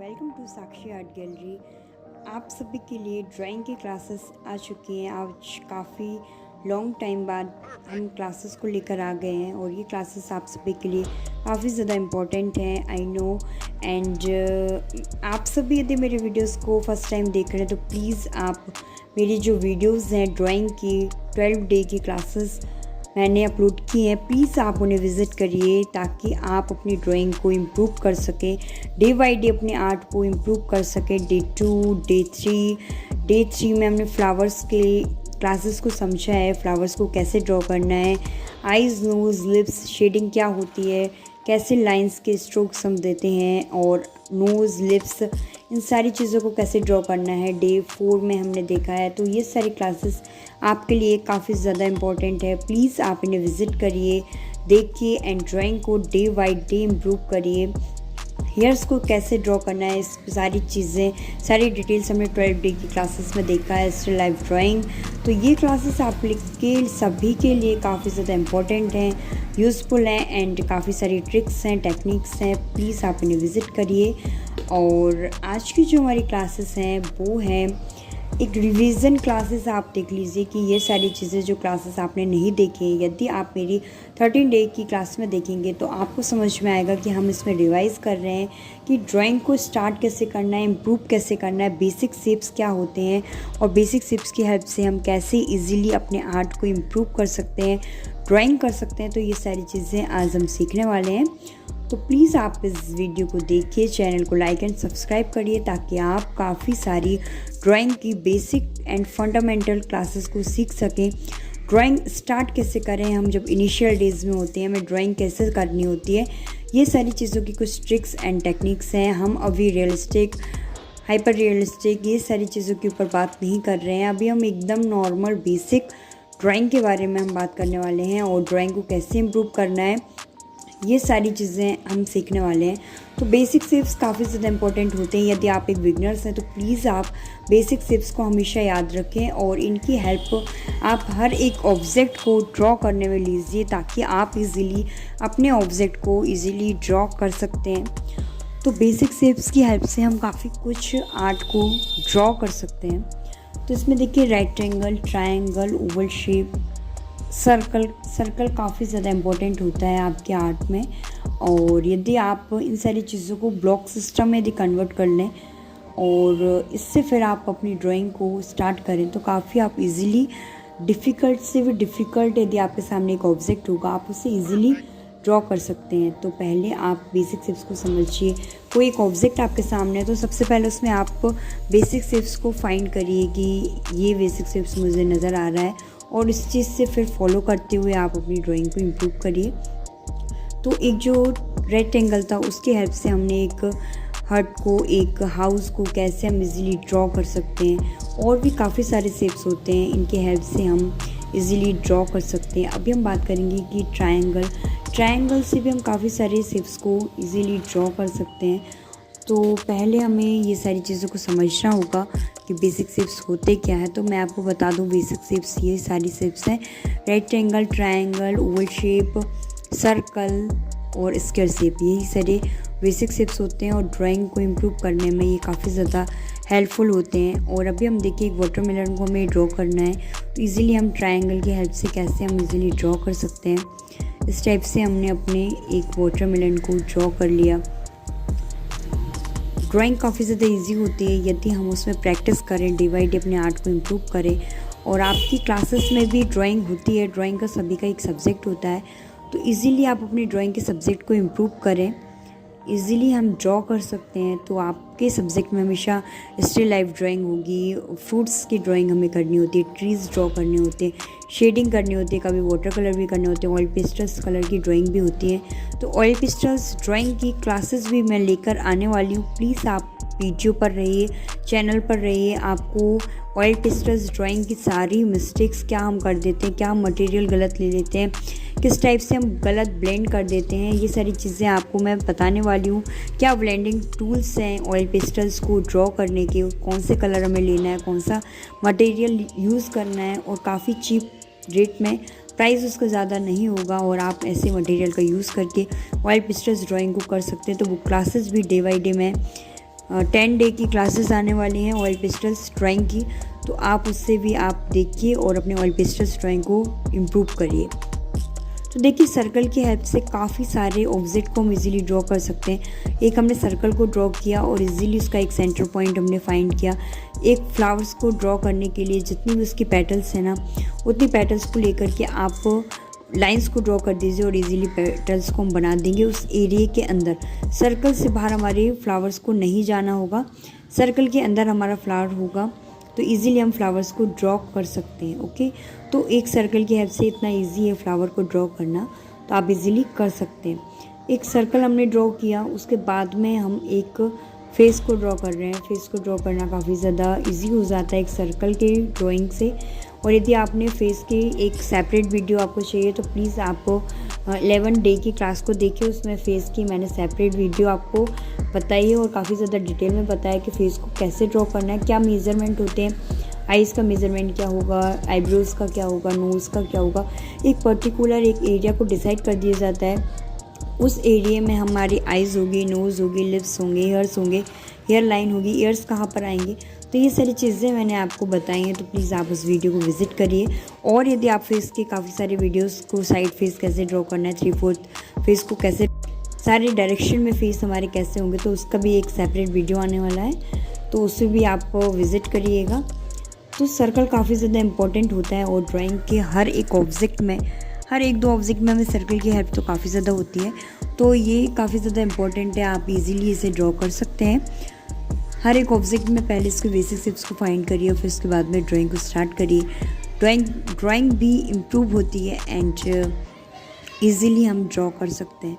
Welcome to Sakshi art gallery. आप सभी के लिए ड्राइंग की क्लासेस आ चुकी हैं। आज काफ़ी लॉन्ग टाइम बाद हम क्लासेस को लेकर आ गए हैं और ये क्लासेस आप सभी के लिए काफ़ी ज़्यादा इम्पोर्टेंट हैं, आई नो। एंड आप सभी यदि मेरे वीडियोस को फर्स्ट टाइम देख रहे हैं तो प्लीज़ आप मेरी जो वीडियोस हैं ड्राइंग की 12 डे की क्लासेस मैंने अपलोड की हैं, प्लीज़ आप उन्हें विज़िट करिए ताकि आप अपनी ड्राइंग को इम्प्रूव कर सकें, डे बाय डे अपने आर्ट को इम्प्रूव कर सकें। डे 2, डे 3 में हमने फ्लावर्स के क्लासेस को समझा है, फ्लावर्स को कैसे ड्रॉ करना है, आइज़, नोज़, लिप्स, शेडिंग क्या होती है, कैसे लाइंस के स्ट्रोक्स हम देते हैं और नोज़, लिप्स, इन सारी चीज़ों को कैसे ड्रॉ करना है डे 4 में हमने देखा है। तो ये सारी क्लासेस आपके लिए काफ़ी ज़्यादा इम्पॉर्टेंट है, प्लीज़ आप इन्हें विज़िट करिए, देखिए एंड ड्राइंग को डे बाय डे इम्प्रूव करिए। हेयर्स को कैसे ड्रॉ करना है, इस सारी चीज़ें, सारी डिटेल्स हमने 12 डे की क्लासेस में देखा है, स्टिल लाइफ ड्राइंग। तो ये क्लासेस आप के सभी के लिए काफ़ी ज़्यादा इम्पॉर्टेंट हैं, यूज़फुल हैं एंड काफ़ी सारी ट्रिक्स हैं, टेक्निक्स हैं, प्लीज़ आप इन्हें विज़िट करिए। और आज की जो हमारी क्लासेस हैं वो हैं एक रिवीजन क्लासेस। आप देख लीजिए कि ये सारी चीज़ें जो क्लासेस आपने नहीं देखी हैं, यदि आप मेरी 13 डे की क्लास में देखेंगे तो आपको समझ में आएगा कि हम इसमें रिवाइज़ कर रहे हैं कि ड्राइंग को स्टार्ट कैसे करना है, इम्प्रूव कैसे करना है, बेसिक शेप्स क्या होते हैं और बेसिक शेप्स की हेल्प से हम कैसे इजीली अपने आर्ट को इम्प्रूव कर सकते हैं, ड्राइंग कर सकते हैं। तो ये सारी चीज़ें आज हम सीखने वाले हैं। तो प्लीज़ आप इस वीडियो को देखिए, चैनल को लाइक एंड सब्सक्राइब करिए ताकि आप काफ़ी सारी ड्राइंग की बेसिक एंड फंडामेंटल क्लासेस को सीख सकें। ड्राइंग स्टार्ट कैसे करें हम जब इनिशियल डेज़ में होते हैं, हमें ड्राइंग कैसे करनी होती है, ये सारी चीज़ों की कुछ ट्रिक्स एंड टेक्निक्स हैं। हम अभी रियलिस्टिक, हाइपर रियलिस्टिक, ये सारी चीज़ों के ऊपर बात नहीं कर रहे हैं। अभी हम एकदम नॉर्मल बेसिक ड्राइंग के बारे में हम बात करने वाले हैं और ड्राइंग को कैसे इम्प्रूव करना है, ये सारी चीज़ें हम सीखने वाले हैं। तो बेसिक शेप्स काफ़ी ज़्यादा इंपॉर्टेंट होते हैं। यदि आप एक बिगनर्स हैं तो प्लीज़ आप बेसिक शेप्स को हमेशा याद रखें और इनकी हेल्प आप हर एक ऑब्जेक्ट को ड्रॉ करने में लीजिए ताकि आप इजीली अपने ऑब्जेक्ट को इजीली ड्रॉ कर सकते हैं। तो बेसिक शेप्स की हेल्प से हम काफ़ी कुछ आर्ट को ड्रॉ कर सकते हैं। तो इसमें देखिए rectangle, triangle, Oval shape, circle काफ़ी ज़्यादा इम्पोर्टेंट होता है आपके आर्ट में। और यदि आप इन सारी चीज़ों को ब्लॉक सिस्टम में यदि कन्वर्ट कर लें और इससे फिर आप अपनी ड्राइंग को स्टार्ट करें तो काफ़ी आप इजीली, डिफ़िकल्ट से भी डिफ़िकल्ट यदि आपके सामने एक ऑब्जेक्ट होगा आप उसे इजीली ड्रॉ कर सकते हैं। तो पहले आप बेसिक शेप्स को समझिए। कोई एक ऑब्जेक्ट आपके सामने है तो सबसे पहले उसमें आप बेसिक शेप्स को फाइंड करिए कि ये बेसिक शेप्स मुझे नज़र आ रहा है और इस चीज़ से फिर फॉलो करते हुए आप अपनी ड्राइंग को इम्प्रूव करिए। तो एक जो रेक्टेंगल था उसकी हेल्प से हमने एक हट को, एक हाउस को कैसे हम इजीली ड्रॉ कर सकते हैं। और भी काफ़ी सारे शेप्स होते हैं, इनके हेल्प से हम इजीली ड्रॉ कर सकते हैं। अभी हम बात करेंगे कि ट्रायंगल से भी हम काफ़ी सारे शेप्स को इजीली ड्रॉ कर सकते हैं। तो पहले हमें ये सारी चीज़ों को समझना होगा कि बेसिक शेप्स होते क्या है। तो मैं आपको बता दूं बेसिक शेप्स ये सारी शेप्स हैं, rectangle, triangle, Oval shape, circle और स्क्वायर शेप, यही सारे बेसिक शेप्स होते हैं और ड्राइंग को इम्प्रूव करने में ये काफ़ी ज़्यादा हेल्पफुल होते हैं। और अभी हम देखिए एक वाटरमेलन को हमें ड्रॉ करना है तो इजीली हम ट्रायंगल की हेल्प से कैसे हम इजीली ड्रॉ कर सकते हैं। इस टाइप से हमने अपने एक वाटरमेलन को ड्रॉ कर लिया। ड्राइंग काफ़ी ज़्यादा इजी होती है यदि हम उसमें प्रैक्टिस करें, डे बाई डे अपने आर्ट को इम्प्रूव करें। और आपकी क्लासेस में भी ड्राइंग होती है, ड्राइंग का सभी का एक सब्जेक्ट होता है, तो इजीली आप अपनी ड्राइंग के सब्जेक्ट को इम्प्रूव करें, इजीली हम ड्रॉ कर सकते हैं। तो आपके सब्जेक्ट में हमेशा स्टिल लाइफ ड्राइंग होगी, फ्रूट्स की ड्राइंग हमें करनी होती है, ट्रीज़ ड्रॉ करने होते हैं, शेडिंग करनी होती है, कभी वाटर कलर भी करने होते हैं, ऑयल पेस्टल्स कलर की ड्राइंग भी होती है। तो ऑयल पेस्टल्स ड्राइंग की क्लासेस भी मैं लेकर आने वाली हूँ, प्लीज़ आप वीडियो पर रहिए, चैनल पर रहिए। आपको ऑयल पेस्टल्स ड्राइंग की सारी मिस्टेक्स, क्या हम कर देते हैं, क्या हम मटेरियल गलत ले लेते हैं, किस टाइप से हम गलत ब्लेंड कर देते हैं, ये सारी चीज़ें आपको मैं बताने वाली हूँ। क्या ब्लेंडिंग टूल्स हैं ऑयल पेस्टल्स को ड्रॉ करने के, कौन से कलर हमें लेना है, कौन सा मटेरियल यूज़ करना है और काफ़ी चीप रेट में, प्राइस उसका ज़्यादा नहीं होगा और आप ऐसे मटेरियल का यूज़ करके ऑयल पेस्टल्स ड्राइंग को कर सकते हैं। तो वो क्लासेस भी डे बाई डे मैं 10 डे की क्लासेस आने वाली हैं ऑयल पेस्टल्स ड्राइंग की, तो आप उससे भी आप देखिए और अपने ऑयल पेस्टल्स ड्राइंग को इम्प्रूव करिए। तो देखिए सर्कल की हेल्प से काफ़ी सारे ऑब्जेक्ट को हम इजीली ड्रॉ कर सकते हैं। एक हमने सर्कल को ड्रॉ किया और इजीली उसका एक सेंटर पॉइंट हमने फाइंड किया। एक फ्लावर्स को ड्रॉ करने के लिए जितनी भी उसकी पेटल्स हैं ना, उतनी पेटल्स को लेकर के आप लाइंस को ड्रॉ कर दीजिए और इजीली पेटल्स को हम बना देंगे उस एरिया के अंदर। सर्कल से बाहर हमारे फ्लावर्स को नहीं जाना होगा, सर्कल के अंदर हमारा फ्लावर होगा, तो इजीली हम फ्लावर्स को ड्रॉ कर सकते हैं। ओके, तो एक सर्कल की हेल्प से इतना इजी है फ्लावर को ड्रॉ करना, तो आप इजीली कर सकते हैं। एक सर्कल हमने ड्रॉ किया, उसके बाद में हम एक फेस को ड्रॉ कर रहे हैं। फेस को ड्रॉ करना काफ़ी ज़्यादा इजी हो जाता है एक सर्कल के ड्राइंग से। और यदि आपने फेस की एक सेपरेट वीडियो आपको चाहिए तो प्लीज़ आप 11 डे की क्लास को देखिए, उसमें फ़ेस की मैंने सेपरेट वीडियो आपको बताई है और काफ़ी ज़्यादा डिटेल में बताया कि फ़ेस को कैसे ड्रॉ करना है, क्या मेज़रमेंट होते हैं, आइज़ का मेज़रमेंट क्या होगा, आईब्रोज़ का क्या होगा, नोज़ का क्या होगा। एक पर्टिकुलर एक एरिया को डिसाइड कर दिया जाता है, उस एरिया में हमारी आइज़ होगी, नोज़ होगी, लिप्स होंगे, हेयर्स होंगे, हेयर लाइन होगी, ईयर्स कहाँ पर आएंगे। तो ये सारी चीज़ें मैंने आपको बताई हैं, तो प्लीज़ आप उस वीडियो को विज़िट करिए। और यदि आप फेस के काफ़ी सारे वीडियोस को, साइड फेस कैसे ड्रॉ करना है, 3/4 फेस को कैसे, सारे डायरेक्शन में फेस हमारे कैसे होंगे, तो उसका भी एक सेपरेट वीडियो आने वाला है, तो उससे भी आप विज़िट करिएगा। तो सर्कल काफ़ी ज़्यादा इम्पॉर्टेंट होता है और ड्राइंग के हर एक ऑब्जेक्ट में, हर एक दो ऑब्जेक्ट में हमें सर्कल की हेल्प तो काफ़ी ज़्यादा होती है, तो ये काफ़ी ज़्यादा इम्पॉर्टेंट है। आप इजीली इसे ड्रॉ कर सकते हैं। हर एक ऑब्जेक्ट में पहले इसके बेसिक स्टेप्स को फाइंड करिए और फिर उसके बाद में ड्राइंग को स्टार्ट करिए। ड्राइंग भी इम्प्रूव होती है एंड ईज़िली हम ड्रॉ कर सकते हैं।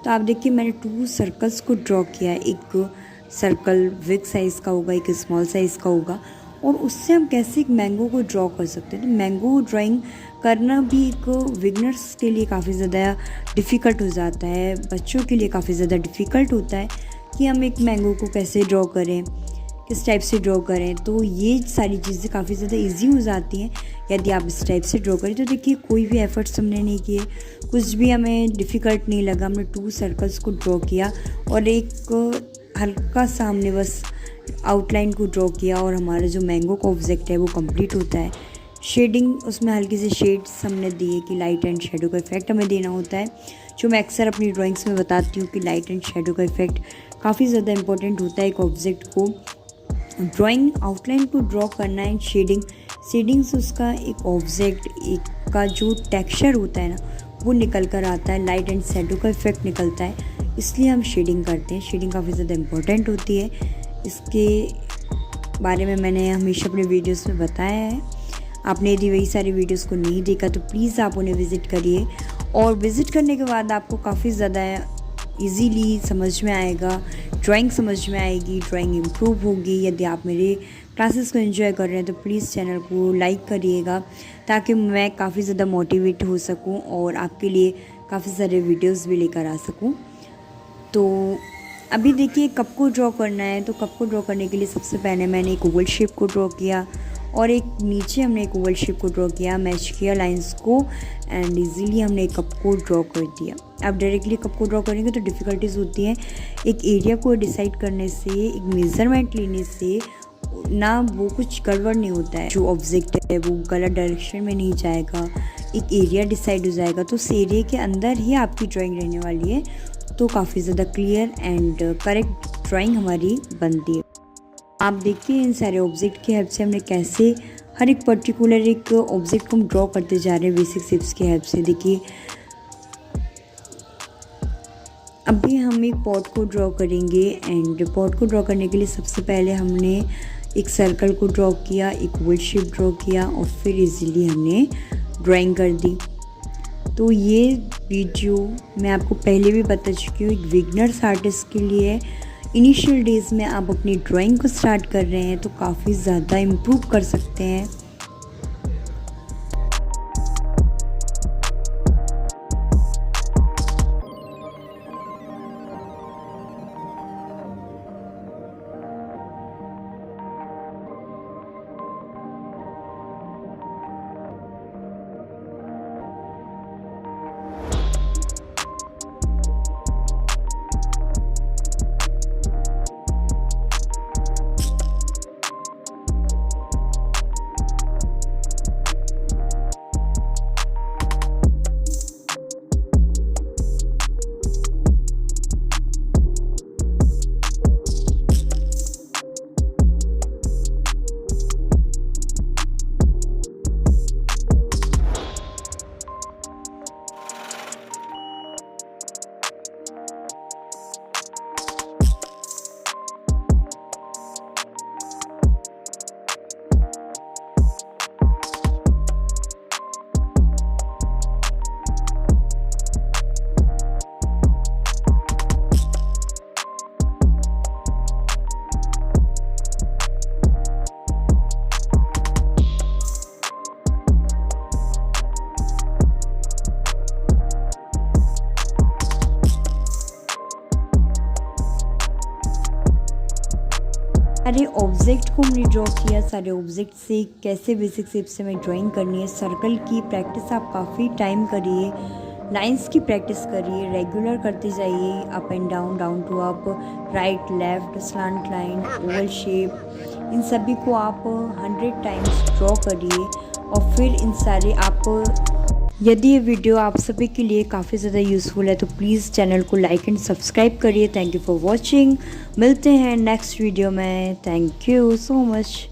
तो आप देखिए मैंने 2 सर्कल्स को ड्रॉ किया है। एक सर्कल बिग साइज़ का होगा, एक स्मॉल साइज़ का होगा, और उससे हम कैसे एक मैंगो को ड्रॉ कर सकते हैं। तो मैंगो ड्राइंग करना भी एक बिगनर्स के लिए काफ़ी ज़्यादा डिफ़िकल्ट हो जाता है, बच्चों के लिए काफ़ी ज़्यादा डिफ़िकल्ट होता है कि हम एक मैंगो को कैसे ड्रॉ करें, किस टाइप से ड्रॉ करें। तो ये सारी चीज़ें काफ़ी ज़्यादा इजी हो जाती हैं यदि आप इस टाइप से ड्रॉ करें। तो देखिए कोई भी एफर्ट्स हमने नहीं किए, कुछ भी हमें डिफ़िकल्ट नहीं लगा। हमने 2 सर्कल्स को ड्रॉ किया और एक हल्का सा हमने बस आउटलाइन को ड्रॉ किया और हमारा जो मैंगो का ऑब्जेक्ट है वो कंप्लीट होता है। शेडिंग उसमें हल्की सी शेड्स हमने दिए कि लाइट एंड शेडो का इफेक्ट हमें देना होता है, जो मैं अक्सर अपनी ड्राइंग्स में बताती हूँ कि लाइट एंड शेडो का इफेक्ट काफ़ी ज़्यादा इंपॉर्टेंट होता है एक ऑब्जेक्ट को ड्राइंग आउटलाइन को ड्रॉ करना है। शेडिंग से उसका एक ऑब्जेक्ट एक का जो टेक्सचर होता है ना वो निकल कर आता है, लाइट एंड शेडो का इफेक्ट निकलता है, इसलिए हम शेडिंग करते हैं। शेडिंग काफ़ी ज़्यादा इंपॉर्टेंट होती है, इसके बारे में मैंने हमेशा अपने वीडियोस में बताया है। आपने यदि वही सारी वीडियोस को नहीं देखा तो प्लीज़ आप उन्हें विज़िट करिए, और विज़िट करने के बाद आपको काफ़ी ज़्यादा इजीली समझ में आएगा, ड्राइंग समझ में आएगी, ड्राइंग इम्प्रूव होगी। यदि आप मेरे क्लासेस को एंजॉय कर रहे हैं तो प्लीज़ चैनल को लाइक करिएगा ताकि मैं काफ़ी ज़्यादा मोटिवेट हो सकूं और आपके लिए काफ़ी सारे वीडियोस भी लेकर आ सकूं। तो अभी देखिए कप को ड्रॉ करना है, तो कप को ड्रॉ करने के लिए सबसे पहले मैंने एक ओवल शेप को ड्रॉ किया और एक नीचे हमने एक ओवल शेप को ड्रॉ किया, मैच किया लाइंस को एंड इजीली हमने एक कप को ड्रॉ कर दिया। आप डायरेक्टली कप को ड्रॉ करेंगे तो डिफ़िकल्टीज़ होती हैं, एक एरिया को डिसाइड करने से, एक मेज़रमेंट लेने से ना वो कुछ गड़बड़ नहीं होता है, जो ऑब्जेक्ट है वो गलत डायरेक्शन में नहीं जाएगा, एक एरिया डिसाइड हो जाएगा, तो उस एरिया के अंदर ही आपकी ड्राइंग रहने वाली है, तो काफ़ी ज़्यादा क्लियर एंड करेक्ट ड्राइंग हमारी बनती है। आप देखिए इन सारे ऑब्जेक्ट की हेल्प से हमने कैसे हर एक पर्टिकुलर एक ऑब्जेक्ट को हम ड्रॉ करते जा रहे हैं बेसिक शेप्स की हेल्प से। देखिए अभी हम एक पॉट को ड्रॉ करेंगे एंड पॉट को ड्रॉ करने के लिए सबसे पहले हमने एक सर्कल को ड्रॉ किया, एक ओवल शेप ड्रॉ किया और फिर इजीली हमने ड्राइंग कर दी। तो ये वीडियो मैं आपको पहले भी बता चुकी हूँ, एक बिगिनर्स आर्टिस्ट के लिए। इनिशियल डेज़ में आप अपनी ड्राइंग को स्टार्ट कर रहे हैं तो काफ़ी ज़्यादा इम्प्रूव कर सकते हैं। सारे ऑब्जेक्ट को हमने ड्रॉ किया। सारे ऑब्जेक्ट से कैसे बेसिक शेप से हमें ड्राइंग करनी है। सर्कल की प्रैक्टिस आप काफ़ी टाइम करिए, लाइंस की प्रैक्टिस करिए, रेगुलर करते जाइए, up and down, down to up, right left, slant line, oval shape, इन सभी को आप 100 टाइम्स ड्रॉ करिए। और फिर इन सारे आप, यदि ये वीडियो आप सभी के लिए काफ़ी ज़्यादा यूज़फुल है तो प्लीज़ चैनल को लाइक एंड सब्सक्राइब करिए। Thank you for watching. मिलते हैं नेक्स्ट वीडियो में। Thank you so much.